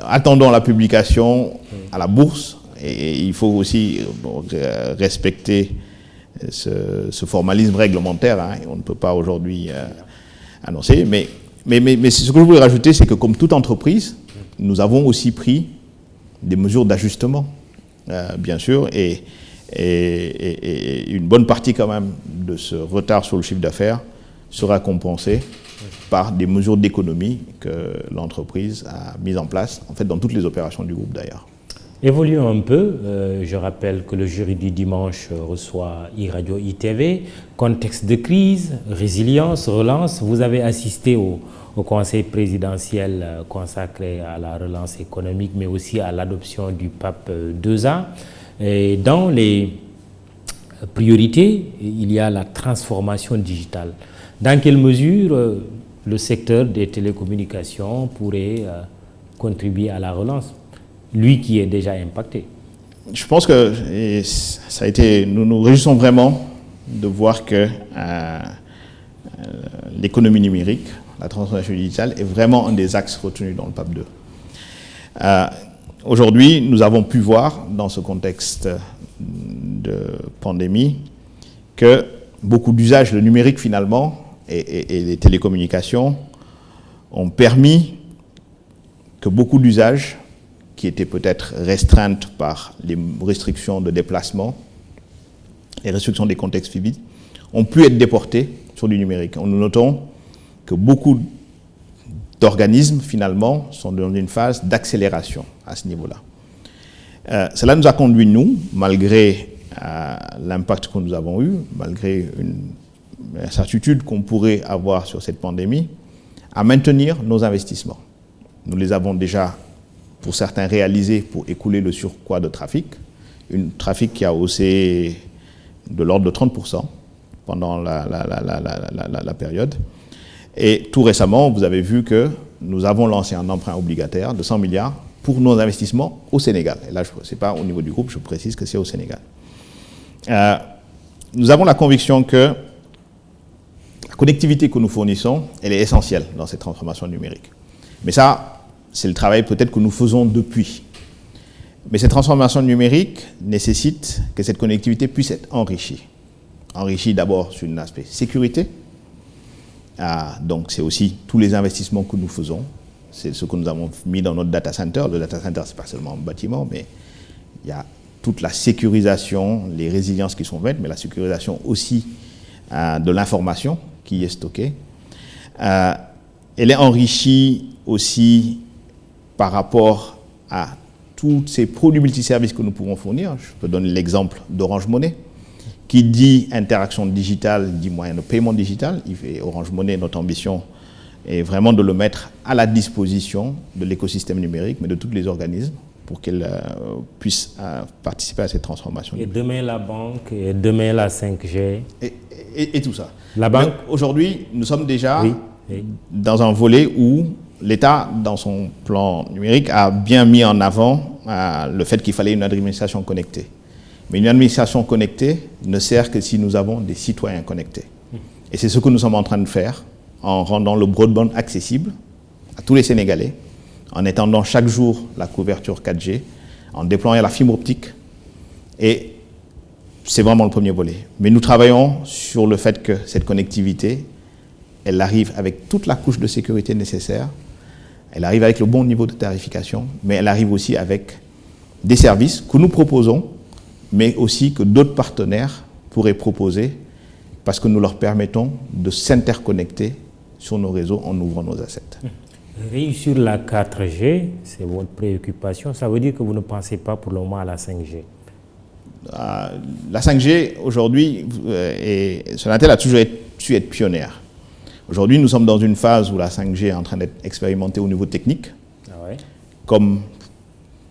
attendons la publication à la bourse, et il faut aussi respecter ce formalisme réglementaire. On ne peut pas aujourd'hui annoncer. Mais ce que je voulais rajouter, c'est que comme toute entreprise, nous avons aussi pris des mesures d'ajustement, bien sûr, et une bonne partie quand même de ce retard sur le chiffre d'affaires sera compensée par des mesures d'économie que l'entreprise a mises en place, en fait, dans toutes les opérations du groupe d'ailleurs. Évoluons un peu. Je rappelle que le jury du dimanche reçoit e-radio ITV. Contexte de crise, résilience, relance. Vous avez assisté au conseil présidentiel consacré à la relance économique, mais aussi à l'adoption du PAP 2A. Et dans les priorités, il y a la transformation digitale. Dans quelle mesure le secteur des télécommunications pourrait contribuer à la relance, lui qui est déjà impacté? Je pense que ça a été, nous nous réjouissons vraiment de voir que l'économie numérique, la transformation digitale, est vraiment un des axes retenus dans le PAP 2. Aujourd'hui, nous avons pu voir, dans ce contexte de pandémie, que beaucoup d'usages, le numérique finalement, et les télécommunications ont permis que beaucoup d'usages qui étaient peut-être restreintes par les restrictions de déplacement, les restrictions des contextes physiques, ont pu être déportés sur du numérique. Nous notons que beaucoup d'organismes, finalement, sont dans une phase d'accélération à ce niveau-là. Cela nous a conduit, nous, malgré l'impact que nous avons eu, malgré incertitudes qu'on pourrait avoir sur cette pandémie, à maintenir nos investissements. Nous les avons déjà, pour certains, réalisés pour écouler le surcroît de trafic, un trafic qui a haussé de l'ordre de 30% pendant la période. Et tout récemment, vous avez vu que nous avons lancé un emprunt obligataire de 100 milliards pour nos investissements au Sénégal. Et là, ce n'est pas au niveau du groupe, je précise que c'est au Sénégal. Nous avons la conviction que la connectivité que nous fournissons, elle est essentielle dans cette transformation numérique. Mais ça, c'est le travail peut-être que nous faisons depuis. Mais cette transformation numérique nécessite que cette connectivité puisse être enrichie. Enrichie d'abord sur l'aspect sécurité. Donc c'est aussi tous les investissements que nous faisons. C'est ce que nous avons mis dans notre data center. Le data center, ce n'est pas seulement un bâtiment, mais il y a toute la sécurisation, les résiliences qui sont faites, mais la sécurisation aussi de l'information qui est stockée. Elle est enrichie aussi par rapport à tous ces produits multiservices que nous pouvons fournir. Je peux donner l'exemple d'Orange Money, qui dit interaction digitale, dit moyen de paiement digital. Orange Money, notre ambition est vraiment de le mettre à la disposition de l'écosystème numérique, mais de tous les organismes, pour qu'elles puissent participer à cette transformation. Et demain la banque, et demain la 5G. Et tout ça. La banque. Aujourd'hui, nous sommes déjà dans un volet où l'État, dans son plan numérique, a bien mis en avant le fait qu'il fallait une administration connectée. Mais une administration connectée ne sert que si nous avons des citoyens connectés. Et c'est ce que nous sommes en train de faire en rendant le broadband accessible à tous les Sénégalais, en étendant chaque jour la couverture 4G, en déployant la fibre optique. Et c'est vraiment le premier volet. Mais nous travaillons sur le fait que cette connectivité, elle arrive avec toute la couche de sécurité nécessaire, elle arrive avec le bon niveau de tarification, mais elle arrive aussi avec des services que nous proposons, mais aussi que d'autres partenaires pourraient proposer, parce que nous leur permettons de s'interconnecter sur nos réseaux en ouvrant nos assets. Réussir la 4G, c'est votre préoccupation. Ça veut dire que vous ne pensez pas pour le moment à la 5G? La 5G, aujourd'hui, Sonatel a toujours su être pionnière. Aujourd'hui, nous sommes dans une phase où la 5G est en train d'être expérimentée au niveau technique. Comme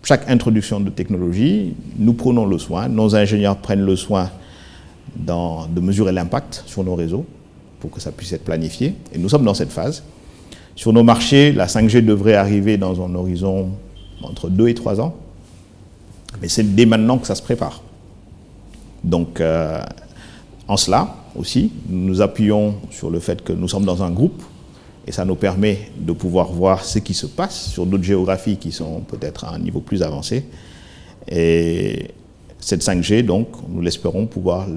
chaque introduction de technologie, nous prenons le soin, nos ingénieurs prennent le soin de mesurer l'impact sur nos réseaux pour que ça puisse être planifié. Et nous sommes dans cette phase. Sur nos marchés, la 5G devrait arriver dans un horizon entre 2 et 3 ans. Mais c'est dès maintenant que ça se prépare. Donc, en cela aussi, nous nous appuyons sur le fait que nous sommes dans un groupe et ça nous permet de pouvoir voir ce qui se passe sur d'autres géographies qui sont peut-être à un niveau plus avancé. Et cette 5G, donc, nous l'espérons pouvoir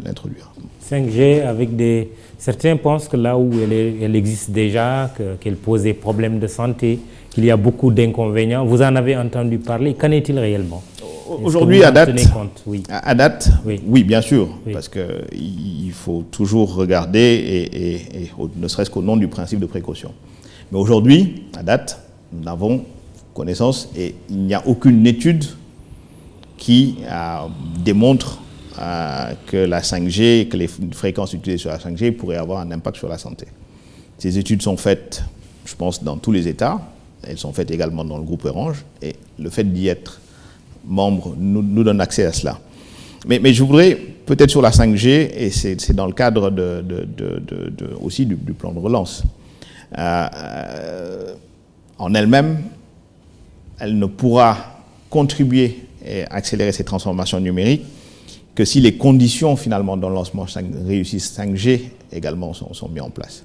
l'introduire. 5G avec des... Certains pensent que là où elle existe déjà, qu'elle pose des problèmes de santé, qu'il y a beaucoup d'inconvénients. Vous en avez entendu parler. Qu'en est-il réellement? Aujourd'hui, à date, oui. Oui, bien sûr, parce qu'il faut toujours regarder, et ne serait-ce qu'au nom du principe de précaution. Mais aujourd'hui, à date, nous avons connaissance et il n'y a aucune étude qui démontre que la 5G, que les fréquences utilisées sur la 5G pourraient avoir un impact sur la santé. Ces études sont faites, je pense, dans tous les États. Elles sont faites également dans le groupe Orange. Et le fait d'y être membre nous donne accès à cela. Mais je voudrais, peut-être sur la 5G, et c'est dans le cadre aussi du plan de relance, en elle-même, elle ne pourra contribuer et accélérer ces transformations numériques que si les conditions finalement dans le lancement réussissent 5G également sont mises en place.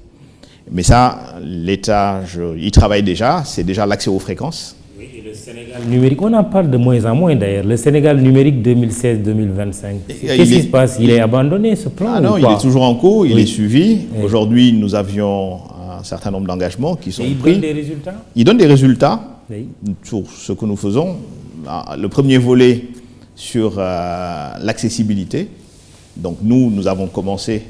Mais ça, l'État, il travaille déjà, c'est déjà l'accès aux fréquences. Oui, et le Sénégal numérique, on en parle de moins en moins d'ailleurs. Le Sénégal numérique 2016-2025, qu'est-ce qui se passe? Il est abandonné ce plan? Non, il est toujours en cours, il est suivi. Aujourd'hui, nous avions un certain nombre d'engagements qui sont pris. Il donne des résultats? Il donne des résultats sur ce que nous faisons. Le premier volet sur l'accessibilité. Donc nous avons commencé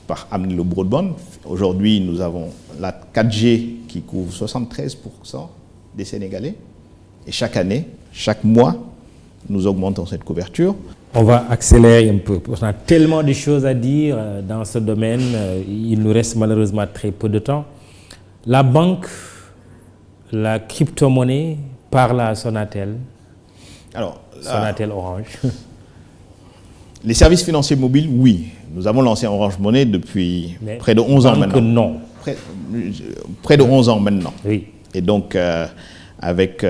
par amener le broadband. Aujourd'hui, nous avons la 4G qui couvre 73% des Sénégalais. Et chaque année, chaque mois, nous augmentons cette couverture. On va accélérer un peu. On a tellement de choses à dire dans ce domaine. Il nous reste malheureusement très peu de temps. La banque, la crypto-monnaie, parle à Sonatel. Alors, Sonatel Orange. Les services financiers mobiles, oui. Nous avons lancé Orange Money depuis près de 11 ans maintenant. Non. Près de 11 ans maintenant. Oui. Et donc, avec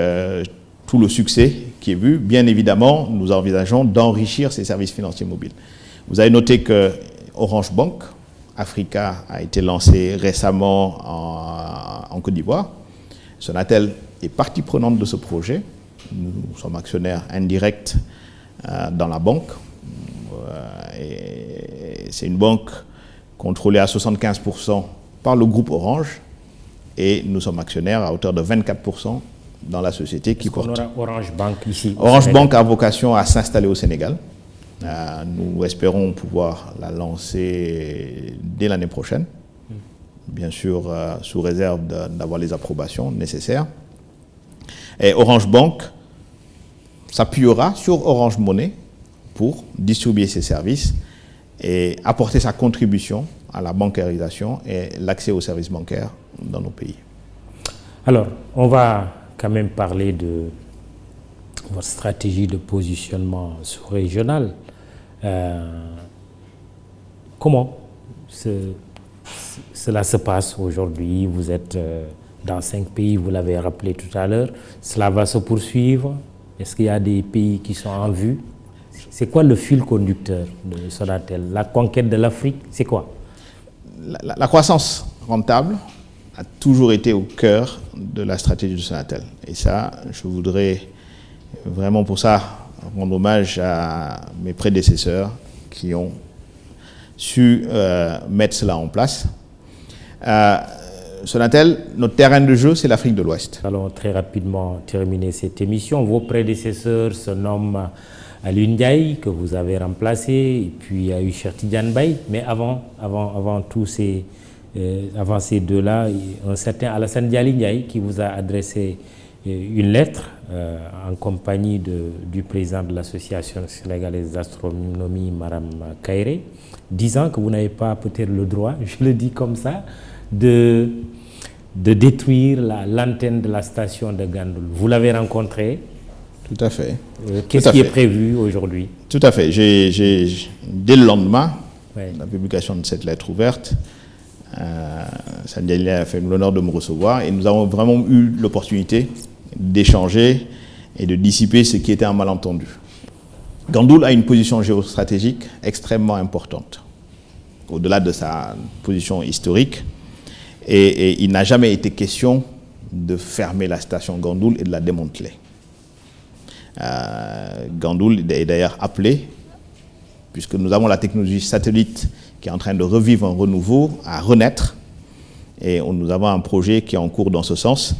tout le succès qui est vu, bien évidemment, nous envisageons d'enrichir ces services financiers mobiles. Vous avez noté que Orange Bank Africa a été lancé récemment en Côte d'Ivoire. Sonatel est partie prenante de ce projet. Nous sommes actionnaires indirects dans la banque. Et c'est une banque contrôlée à 75% par le groupe Orange. Et nous sommes actionnaires à hauteur de 24% dans la société qui porte. On aura Orange Bank ici. Orange Bank a vocation à s'installer au Sénégal. Nous espérons pouvoir la lancer dès l'année prochaine. Bien sûr, sous réserve d'avoir les approbations nécessaires. Et Orange Bank s'appuiera sur Orange Money pour distribuer ses services et apporter sa contribution à la bancarisation et l'accès aux services bancaires dans nos pays. Alors, on va quand même parler de votre stratégie de positionnement sous-régional. Comment cela se passe aujourd'hui? Vous êtes dans 5 pays, vous l'avez rappelé tout à l'heure. Cela va se poursuivre? Est-ce qu'il y a des pays qui sont en vue? C'est quoi le fil conducteur de Sonatel? La conquête de l'Afrique, c'est quoi? La croissance rentable a toujours été au cœur de la stratégie de Sonatel. Et ça, je voudrais vraiment pour ça rendre hommage à mes prédécesseurs qui ont su mettre cela en place. Sonatel, notre terrain de jeu, c'est l'Afrique de l'Ouest. Allons très rapidement terminer cette émission. Vos prédécesseurs se nomment Aliou Ndiaye, que vous avez remplacé, et puis il y a eu Cheikh Tidiane Baye. Mais avant ces deux-là, un certain Alassane Dialy Ndiaye qui vous a adressé une lettre en compagnie du président de l'association sénégalaise d'astronomie, Maram Kairé, disant que vous n'avez pas peut-être le droit, je le dis comme ça, de détruire l'antenne de la station de Gandoul. Vous l'avez rencontré? Tout à fait. Qu'est-ce qui est prévu aujourd'hui? Tout à fait. Dès le lendemain, la publication de cette lettre ouverte, Sandiali a fait l'honneur de me recevoir et nous avons vraiment eu l'opportunité d'échanger et de dissiper ce qui était un malentendu. Gandoul a une position géostratégique extrêmement importante, au-delà de sa position historique, et il n'a jamais été question de fermer la station Gandoul et de la démanteler. Gandoul est d'ailleurs appelé, puisque nous avons la technologie satellite qui est en train de revivre un renouveau, à renaître, et nous avons un projet qui est en cours dans ce sens.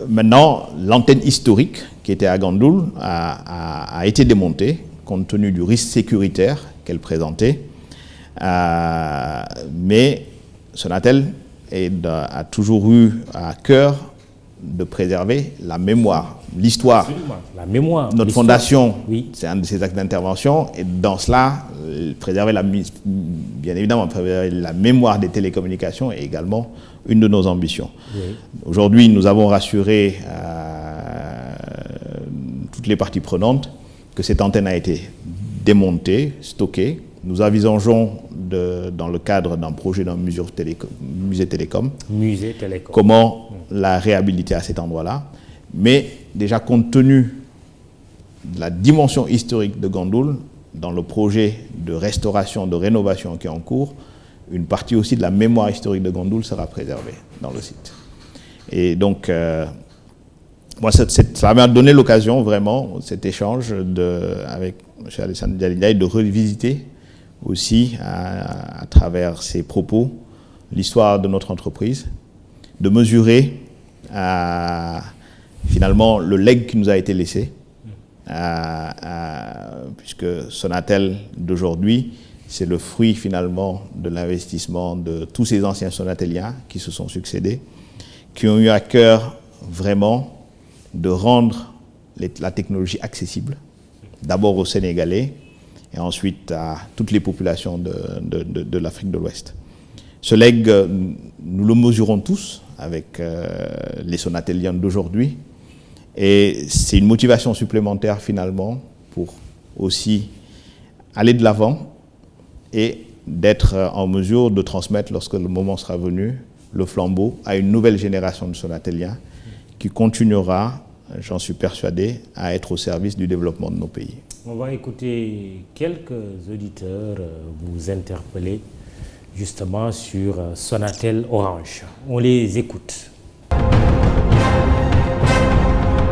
Maintenant, l'antenne historique qui était à Gandoul a été démontée compte tenu du risque sécuritaire qu'elle présentait, mais Sonatel a toujours eu à cœur de préserver la mémoire, l'histoire. La mémoire. Notre fondation, oui. C'est un de ses actes d'intervention, et dans cela, bien évidemment, préserver la mémoire des télécommunications est également une de nos ambitions. Oui. Aujourd'hui, nous avons rassuré toutes les parties prenantes que cette antenne a été démontée, stockée. Nous envisageons, dans le cadre d'un projet d'un musée télécom, comment la réhabiliter à cet endroit-là. Mais déjà, compte tenu de la dimension historique de Gandoul, dans le projet de restauration, de rénovation qui est en cours, une partie aussi de la mémoire historique de Gandoul sera préservée dans le site. Et donc, ça m'a donné l'occasion, vraiment, cet échange avec M. Alassane Dialy Ndiaye, de revisiter aussi, à travers ses propos, l'histoire de notre entreprise, de mesurer finalement le legs qui nous a été laissé, puisque Sonatel d'aujourd'hui, c'est le fruit finalement de l'investissement de tous ces anciens Sonateliens qui se sont succédés, qui ont eu à cœur vraiment de rendre la technologie accessible, d'abord aux Sénégalais et ensuite à toutes les populations de l'Afrique de l'Ouest. Ce legs, nous le mesurons tous avec les Sonateliens d'aujourd'hui, et c'est une motivation supplémentaire finalement pour aussi aller de l'avant et d'être en mesure de transmettre, lorsque le moment sera venu, le flambeau à une nouvelle génération de Sonateliens qui continuera, j'en suis persuadé, à être au service du développement de nos pays. On va écouter quelques auditeurs vous interpeller justement sur Sonatel Orange. On les écoute.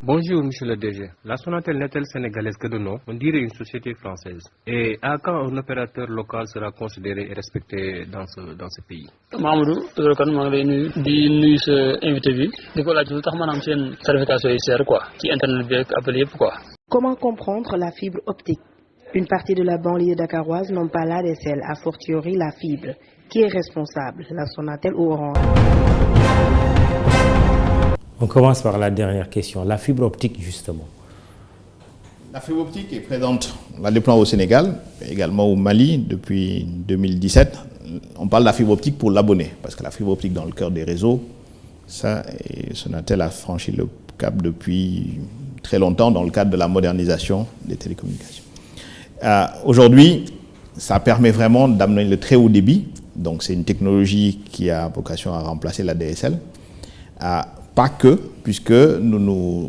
Bonjour, monsieur le DG. La Sonatel n'est-elle sénégalaise que de nom? On dirait une société française. Et à quand un opérateur local sera considéré et respecté dans ce pays? Mamadou Touré Kane maa ngi lay nuyu di nuyu sa invité bi di ko laaj lu tax maanaam seen tarification yi seer quoi ci internet bi ak appel yëpp quoi. Comment comprendre la fibre optique? Une partie de la banlieue dakaroise n'ont pas l'ADSL, a fortiori la fibre. Qui est responsable, la Sonatel ou Orange? On commence par la dernière question, la fibre optique justement. La fibre optique est présente, on la déploie au Sénégal, également au Mali depuis 2017. On parle de la fibre optique pour l'abonné, parce que la fibre optique dans le cœur des réseaux, ça, et Sonatel a franchi le cap depuis très longtemps dans le cadre de la modernisation des télécommunications. Aujourd'hui, ça permet vraiment d'amener le très haut débit, donc c'est une technologie qui a vocation à remplacer la DSL. Pas que, puisque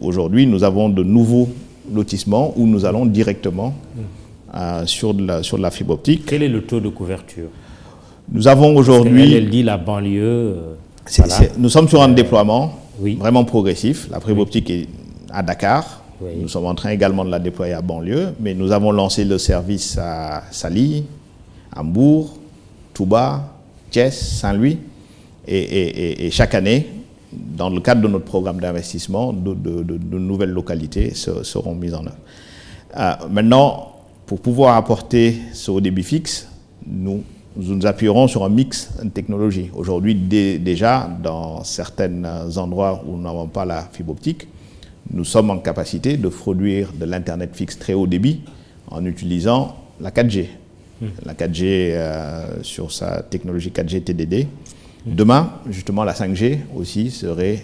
aujourd'hui nous avons de nouveaux lotissements où nous allons directement sur de la fibre optique. Quel est le taux de couverture? Nous avons aujourd'hui... Elle dit la banlieue... voilà. Nous sommes sur un déploiement oui. vraiment progressif. La fibre optique est à Dakar. Oui. Nous sommes en train également de la déployer à banlieue, mais nous avons lancé le service à Saly, Hambourg, Touba, Thiès, Saint-Louis, et chaque année, dans le cadre de notre programme d'investissement, de nouvelles localités seront mises en œuvre. Maintenant, pour pouvoir apporter ce haut débit fixe, nous appuierons sur un mix de technologies. Aujourd'hui, déjà, dans certains endroits où nous n'avons pas la fibre optique, nous sommes en capacité de produire de l'Internet fixe très haut débit en utilisant la 4G. La 4G sur sa technologie 4G TDD. Demain, justement, la 5G aussi serait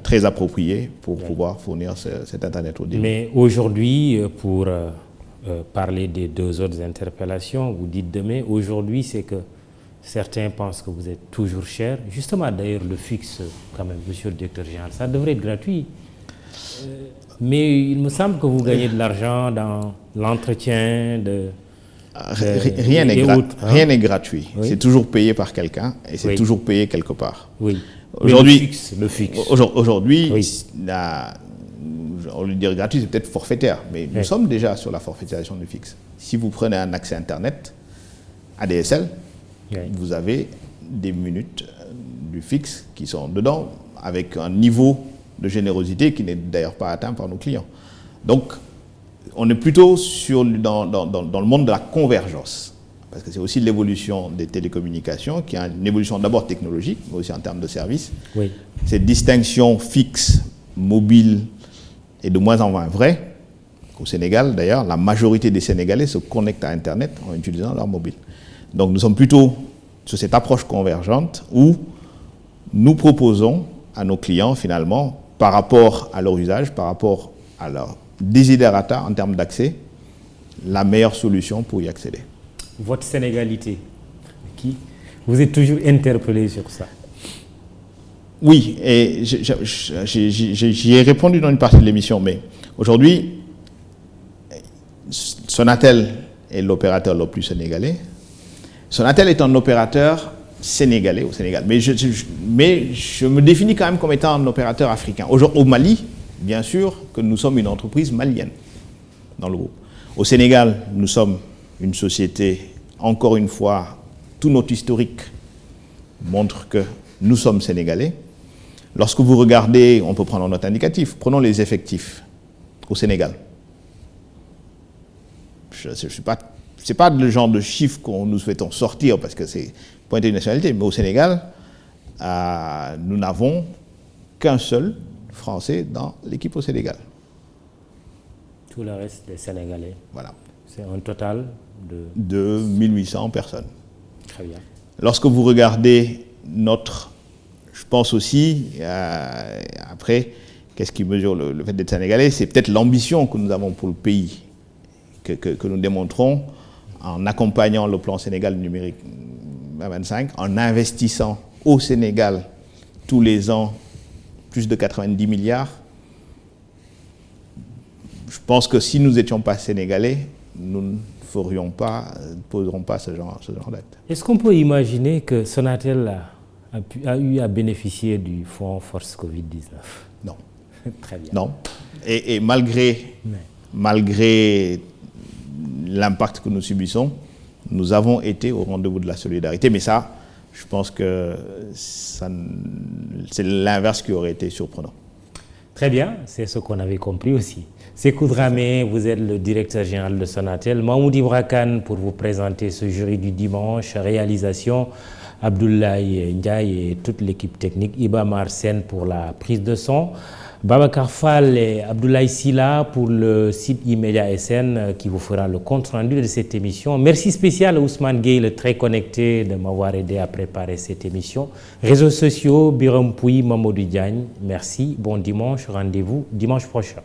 très appropriée pour pouvoir fournir cet Internet haut débit. Mais aujourd'hui, pour parler des deux autres interpellations, vous dites demain, aujourd'hui, c'est que certains pensent que vous êtes toujours cher. Justement, d'ailleurs, le fixe, quand même, monsieur le directeur général, ça devrait être gratuit. Mais il me semble que vous gagnez de l'argent dans l'entretien de... Rien n'est gratuit. Oui. C'est toujours payé par quelqu'un et c'est toujours payé quelque part. Oui. Aujourd'hui, le fixe. Aujourd'hui, on lui dit gratuit, c'est peut-être forfaitaire, mais nous sommes déjà sur la forfaitisation du fixe. Si vous prenez un accès Internet ADSL, vous avez des minutes du fixe qui sont dedans avec un niveau de générosité qui n'est d'ailleurs pas atteint par nos clients. Donc, on est plutôt dans le monde de la convergence, parce que c'est aussi l'évolution des télécommunications, qui a une évolution d'abord technologique, mais aussi en termes de services. Oui. Cette distinction fixe, mobile, est de moins en moins vraie. Au Sénégal, d'ailleurs, la majorité des Sénégalais se connectent à Internet en utilisant leur mobile. Donc nous sommes plutôt sur cette approche convergente où nous proposons à nos clients, finalement, par rapport à leur usage, par rapport à leur desiderata en termes d'accès, la meilleure solution pour y accéder. Votre sénégalité, vous êtes toujours interpellé sur ça? Oui, et j'y ai répondu dans une partie de l'émission, mais aujourd'hui, Sonatel est l'opérateur le plus sénégalais. Sonatel est un opérateur sénégalais au Sénégal, mais je me définis quand même comme étant un opérateur africain. Au Mali, bien sûr que nous sommes une entreprise malienne dans le groupe. Au Sénégal, nous sommes une société, encore une fois, tout notre historique montre que nous sommes sénégalais. Lorsque vous regardez, on peut prendre notre indicatif, prenons les effectifs au Sénégal. C'est pas le genre de chiffre qu'on nous souhaitons sortir parce que c'est pointer une nationalité, mais au Sénégal, nous n'avons qu'un seul Français dans l'équipe au Sénégal. Tout le reste des Sénégalais. Voilà. C'est un total de 1800 personnes. Très bien. Lorsque vous regardez je pense aussi, après, qu'est-ce qui mesure le fait d'être Sénégalais? C'est peut-être l'ambition que nous avons pour le pays, que nous démontrons en accompagnant le plan Sénégal numérique 2025, en investissant au Sénégal tous les ans plus de 90 milliards. Je pense que si nous n'étions pas Sénégalais, nous ne poserons pas ce genre d'acte. Est-ce qu'on peut imaginer que Sonatel a eu à bénéficier du fonds Force Covid-19? Non. Très bien. Non. Et malgré l'impact que nous subissons, nous avons été au rendez-vous de la solidarité. Mais ça, je pense que c'est l'inverse qui aurait été surprenant. Très bien, c'est ce qu'on avait compris aussi. Sékou Dramé, vous êtes le directeur général de Sonatel. Mahmoud Ibra Kane pour vous présenter ce jury du dimanche. Réalisation, Abdoulaye Ndiaye et toute l'équipe technique. Iba Marsen pour la prise de son. Babacar Fall et Abdoulaye Silla pour le site Immédia SN qui vous fera le compte rendu de cette émission. Merci spécial à Ousmane Gueye, le très connecté, de m'avoir aidé à préparer cette émission. Réseaux sociaux, Biram Pouy, Mamadou Diagne. Merci, bon dimanche, rendez-vous dimanche prochain.